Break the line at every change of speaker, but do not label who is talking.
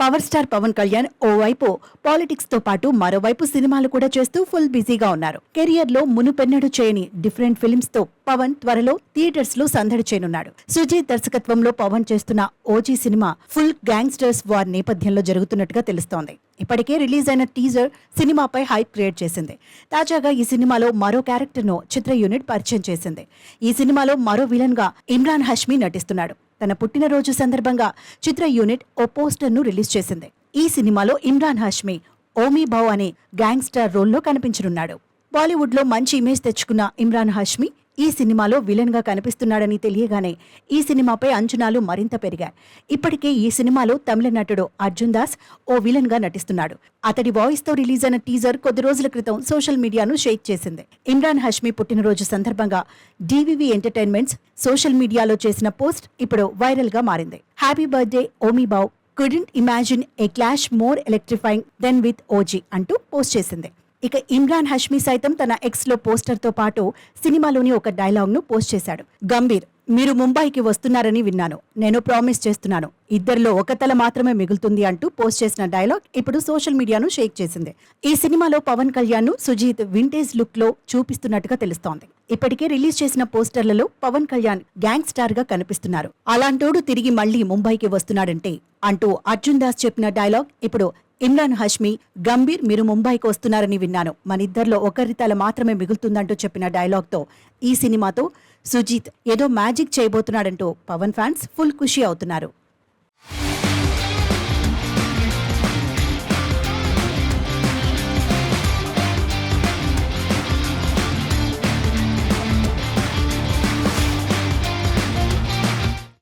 Power star Pawan Kalyan ఓవైపు politics తో పాటు మరోవైపు సినిమాలు కూడా చేస్తూ ఫుల్ బిజీగా ఉన్నారు. కెరియర్ లో మునుపెన్నడూ చేయని డిఫరెంట్ ఫిల్మ్స్ తో పవన్ త్వరలో థియేటర్స్ లో సందడి చేయనున్నాడు. సుజీత్ దర్శకత్వంలో పవన్ చేస్తున్న OG cinema full gangsters war నేపథ్యంలో జరుగుతున్నట్టుగా తెలుస్తోంది. ఇప్పటికే రిలీజ్ అయిన టీజర్ సినిమాపై హైప్ క్రియేట్ చేసింది. తాజాగా ఈ సినిమాలో మరో క్యారెక్టర్ ను చిత్ర యూనిట్ పరిచయం చేసింది. ఈ సినిమాలో మరో విలన్ గా ఇమ్రాన్ హష్మీ నటిస్తున్నాడు. తన పుట్టినరోజు సందర్భంగా చిత్ర యూనిట్ ఓ పోస్టర్ ను రిలీజ్ చేసింది. ఈ సినిమాలో ఇమ్రాన్ హష్మీ ఓమీ భావ్ అనే గ్యాంగ్స్టర్ రోల్లో కనిపించనున్నాడు. బాలీవుడ్ లో మంచి ఇమేజ్ తెచ్చుకున్న ఇమ్రాన్ హష్మీ ఈ సినిమాలో విలన్ గా కనిపిస్తున్నాడని తెలియగానే ఈ సినిమాపై అంచనాలు మరింత పెరిగాయి. ఇప్పటికే ఈ సినిమాలో తమిళ నటుడు అర్జున్ దాస్ ఓ విలన్ గా నటిస్తున్నాడు. అతడి వాయిస్ తో రిలీజ్ అయిన టీజర్ కొద్ది రోజుల క్రితం సోషల్ మీడియాను షేక్ చేసింది. ఇమ్రాన్ హష్మీ పుట్టినరోజు సందర్భంగా డివివి ఎంటర్టైన్మెంట్స్ సోషల్ మీడియాలో చేసిన పోస్ట్ ఇప్పుడు వైరల్ గా మారింది. Happy birthday Omi Bhau, couldn't imagine a clash more electrifying than with OG అంటూ పోస్ట్ చేసింది. ఇక ఇమ్రాన్ హష్మీ సైతం తన ఎక్స్ లో పోస్టర్ తో పాటు సినిమాలోని ఒక డైలాగ్ ను పోస్ట్ చేశాడు. గంభీర్, మీరు ముంబైకి వస్తున్నారని విన్నాను. నేను ప్రామిస్ చేస్తున్నాను, ఇద్దరిలో ఒక తల మాత్రమే మిగులుతుంది అంటూ పోస్ట్ చేసిన డైలాగ్ ఇప్పుడు సోషల్ మీడియాను షేక్ చేసింది. ఈ సినిమాలో పవన్ కళ్యాణ్ ను సుజీత్ వింటేజ్ లుక్ లో చూపిస్తున్నట్టుగా తెలుస్తోంది. ఇప్పటికే రిలీజ్ చేసిన పోస్టర్లలో పవన్ కళ్యాణ్ గ్యాంగ్ స్టార్ గా కనిపిస్తున్నారు. అలాంటోడు తిరిగి మళ్లీ ముంబైకి వస్తున్నాడంటే అంటూ అర్జున్ దాస్ చెప్పిన డైలాగ్ ఇప్పుడు ఇమ్రాన్ హష్మీ, గంభీర్, మీరు ముంబైకి వస్తున్నారని విన్నాను, మనిద్దరిలో ఒకరి తల మాత్రమే మిగులుతుందంటూ చెప్పిన డైలాగ్ తో ఈ సినిమాతో సుజీత్ ఏదో మ్యాజిక్ చేయబోతున్నాడంటూ పవన్ ఫ్యాన్స్ ఫుల్ ఖుషి అవుతున్నారు.